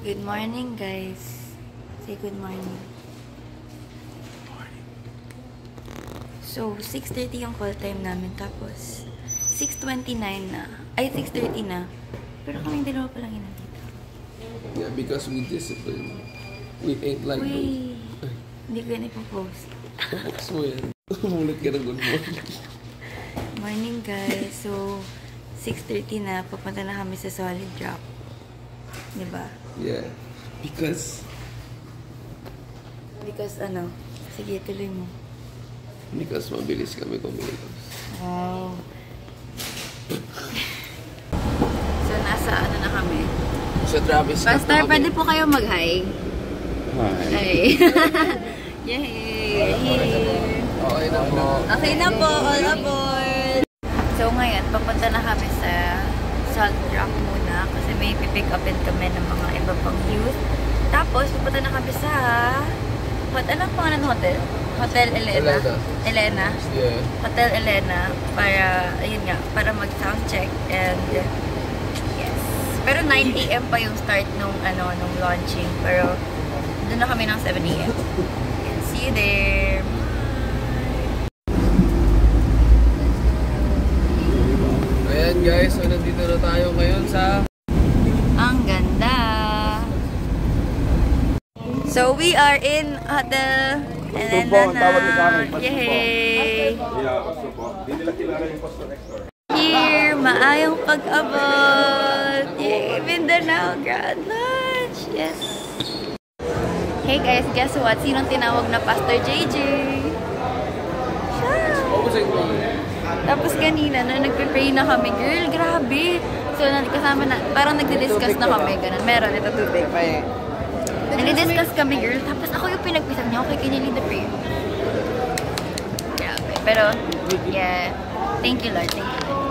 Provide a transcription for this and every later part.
Good morning, guys. Say good morning. So, 6:30 yung call time namin. Tapos, 6:29 na. Ay, 6:30 na. Pero kaming dalawa pa lang yun nandito. Yeah, because we discipline. We ain't like those. Hindi ko yan ipopost. So, yan. Umulit ka ng good morning. Morning, guys. So, 6:30 na. Papunta na kami sa Solid Rock. Diba? Yeah. Because ano? Sige, tuloy mo. Because mabilis kami kumilos. Wow. So, nasa ano na kami? Sa Travis Scott Pastor, pwede po kayo mag-hi? Hi. Yay! Okay na po. Okay na po, all aboard! So ngayon, papunta na kami sa Salt Rock muna kasi may pipick upin kami ng mga iba pang youth. Tapos, pupunta na kami sa anong pangalan ng hotel? Hotel Elena. Elena. Yeah. Hotel Elena para, ayun nga, para mag-sound check and yes. Pero 9 AM pa yung start nung launching. Pero doon na kami ng 7 AM. See you there! Ayan guys, so nandito na tayo ngayon sa... Ang ganda! So we are in Hotel Elena. Yay! Here, maayong pag-abot! Yay! Mindanao Grand Lodge! Yes! Hey guys, guess what? Sinong tinawag na Pastor JJ? Siya! Tapos kanina, na nagpe-pray na kami, girl, grabe! So, kasama na, parang nagdi-discuss na kami, ganun. Meron, ito tubig. Nagdi-discuss kami, girl. Tapos ako yung pinagpisan niya, okay, can you lead the prayer? Grabe. Pero, yeah. Thank you, Lord. Thank you, Lord.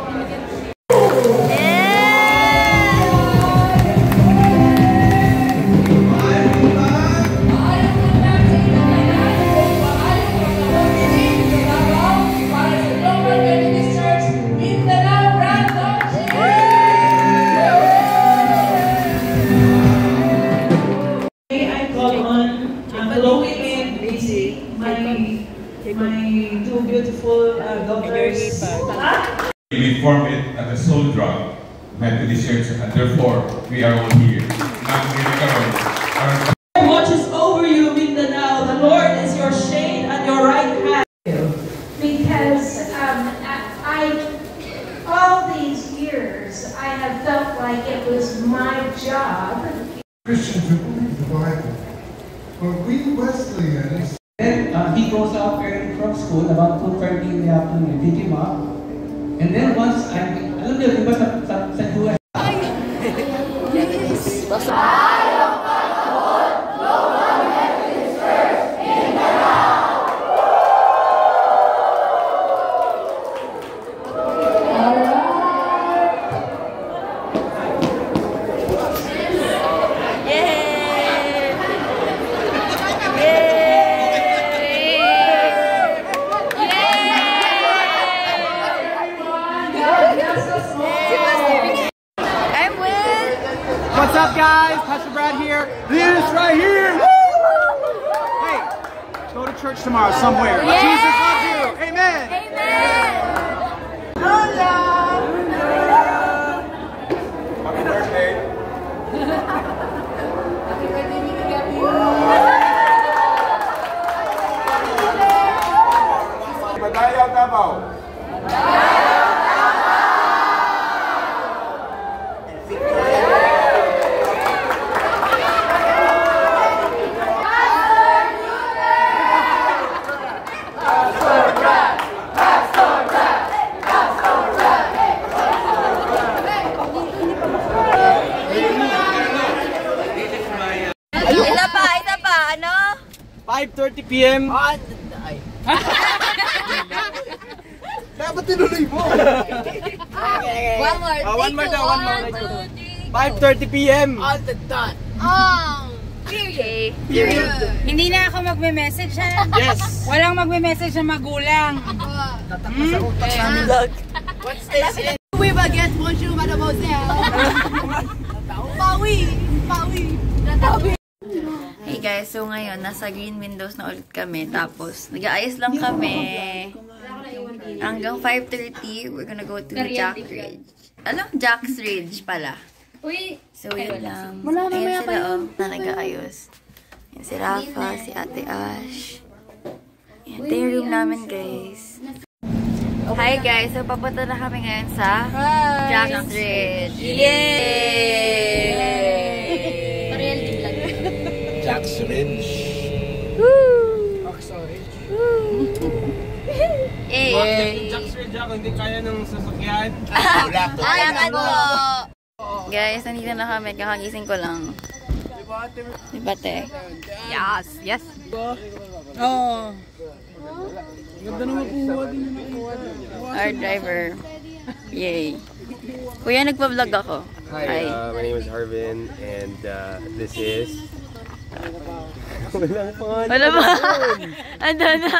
My two beautiful daughters. We formed it at the Soul Drug Methodist Church, and therefore we are all here. Watches over you, Mindanao. The Lord is your shade and your right hand. Because all these years, I have felt like it was my job. Christians who believe the Bible, but we Wesleyans. Then he goes out early from school, about 2:30 in the afternoon, pick him up. And then once alam niyo, diba sa US? What's up, guys? Pastor Brad here. This right here. Hey, go to church tomorrow somewhere. Yeah. Jesus loves you. Amen. Amen. Hola. Happy birthday. Happy birthday, Nicky Gabi. Madaya Davao. Isa pa, ano? 5:30 PM. Dapat tinuloy mo. One more. One more daw, one more. 5:30 PM. All the done. Period. Hindi na ako magme-message ha. Yes. Walang magme-message na magulang. What's this? We will get bonjour, mademoiselle. Pawi. guys, so ngayon, nasa Green Windows na ulit kami. Tapos, nag-aayos lang kami. Hanggang 5:30, we're gonna go to Jack's Ridge. Ano? Jack's Ridge pala. So, yun lang. Ayan sila, na nag-aayos. Yan si Rafa, si Ate Ash. Yan, ito yung room namin, guys. Hi, guys. So, papunta na kami ngayon sa Jack's Ridge. Yay! Jack's Ridge. Woo! Jack's Ridge ako, hindi kaya ng sasakyan. Alaman po! Guys, nandito na kami. Kakagising ko lang. Diba, te? Yes! Yes! Oo. Ganda naman po din. Our driver. Yay! Kuya, nagpa-vlog ako. Hi, my name is Harvin, and this is... Walang pangalan. Wala ba? Ando na.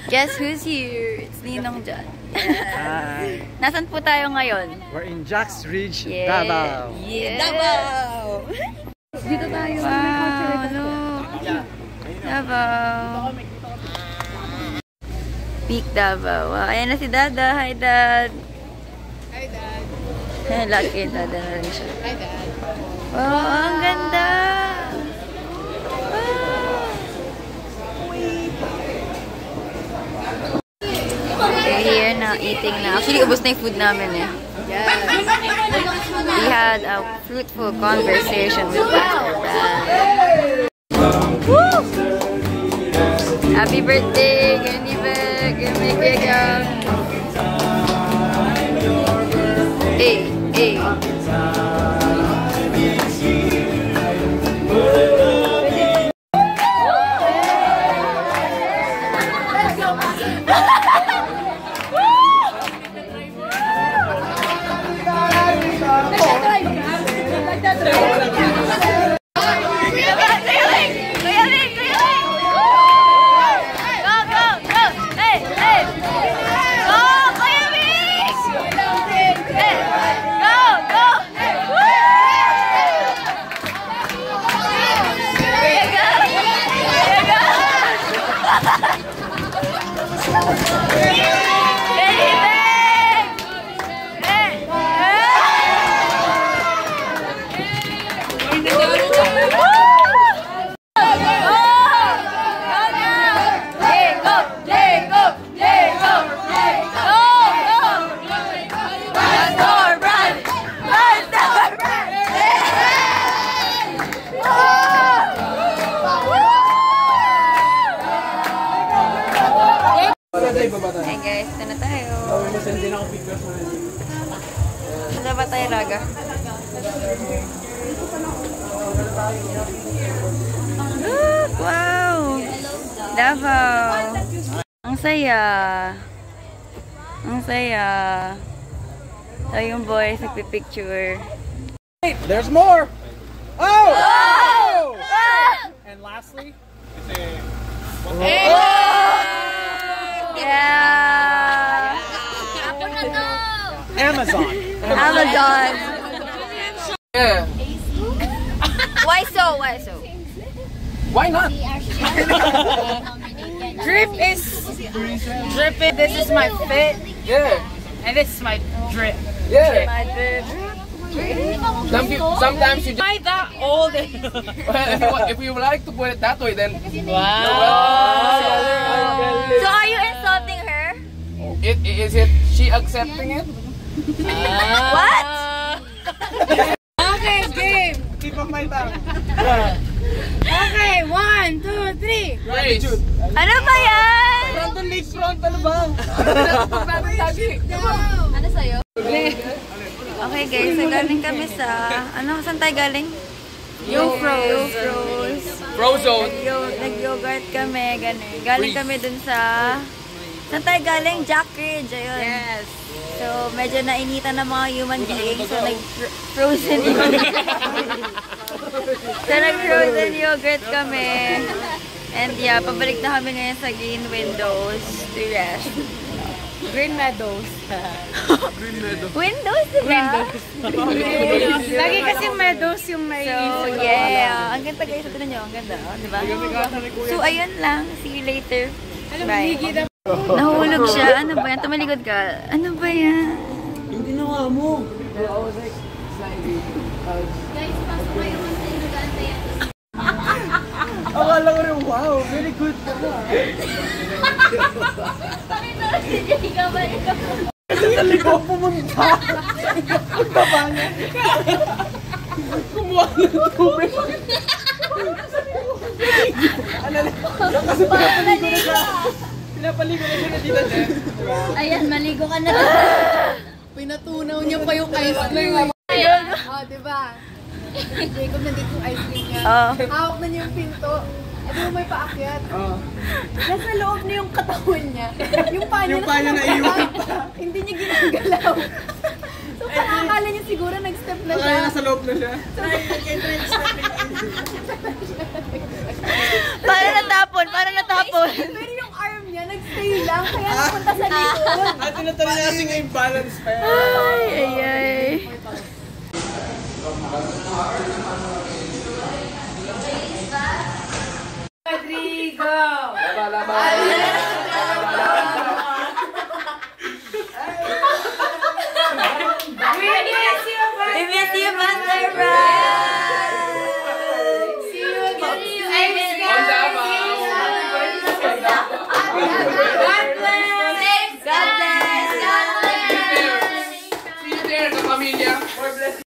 Guess who's here? It's Ninong John. Hi. Nasaan po tayo ngayon? We're in Jack's Ridge, Yeah. Davao. Yeah. Davao! Dito tayo. Wow, look. Davao. Peak Davao. Wow, ayan na si Dada. Hi, Dad. Hi, Dad. Lucky, Dada na rin siya. Hi, Dad. Wow, ang ganda. We're here na, eating na. Actually, ubos na yung food namin eh. Yes. We had a fruitful conversation with Pastor Brad. Woo! Happy birthday, Ganibeg! Ganibeg! Hey, hey! Hey guys, ito na tayo. Saan ba tayo, Raga? Look! Wow! Davao! Ang saya! Ang saya! So yung boys nagpipicture. There's more! Oh! Oh! And lastly, Yeah! Amazon. Amazon! Yeah. Why so? Why so? Why not? Drip is dripping. This is my fit, Yeah. and this is my drip. Yeah. My drip. Sometimes you just, Buy that all day. if you like to put it that way, then Wow. So are you insulting her? is it she accepting it? What? Okay, game. Keep on my tongue. Okay, 1, 2, 3. Gratitude. Ano ba yan? Frontal leg front, ano ba? Ano sa'yo? Okay guys, so galing kami sa... Ano? Saan tayo galing? Yo-Froze. Frozone. Nag-yogurt kami, gano'n. Galing kami dun sa... Saan tayo galing? Jack Ridge, ayun. Yes. So, medyo nainitan ng mga human beings. So, nag-frozen yogurt. So, nag-frozen yogurt kami. And yeah, pabalik na kami ngayon sa Green Windows to rest. Green Meadows. Windows, diba? Lagi kasi Meadows yung may So, yeah. Ang ganda guys. Ito na nyo. Ang ganda. Oh, diba? So, ayun lang. See you later. Bye. Nahulog siya. Ano ba yan? Tumalikod ka. Ano ba yan? Hindi na nga mo. Guys, pasok kayo sa inugaan na yan. Akala ko rin, wow, very good ka na. Pakita na si Jacob. Sa likod pumunta. Punta ba niya? Kumuha ng tubig. Kasi pinapaligo na siya. Pinapaligo na siya na dito siya. Ayan, maligo ka na. Pinatunaw niya pa yung ice cream. Ayun. Oh, diba? Jacob, nandito yung ice cream niya. Hawak na niya yung pinto. Ito mo may paakyat. Nasa loob na yung katawan niya. Yung paa niya naiwan pa. Hindi niya ginagalaw. So, akala niya siguro nag-step na siya. Kaya nasa loob na siya. Para natapon, para natapon. Pero yung arm niya, nag-stay lang. Kaya napunta sa likod. At tinatala niya kasi yung balance pa yan. Ay. Rodrigo! We miss you, Master Brad! See you again. God bless! God bless! God bless! See you there, kapamilya. More blessings.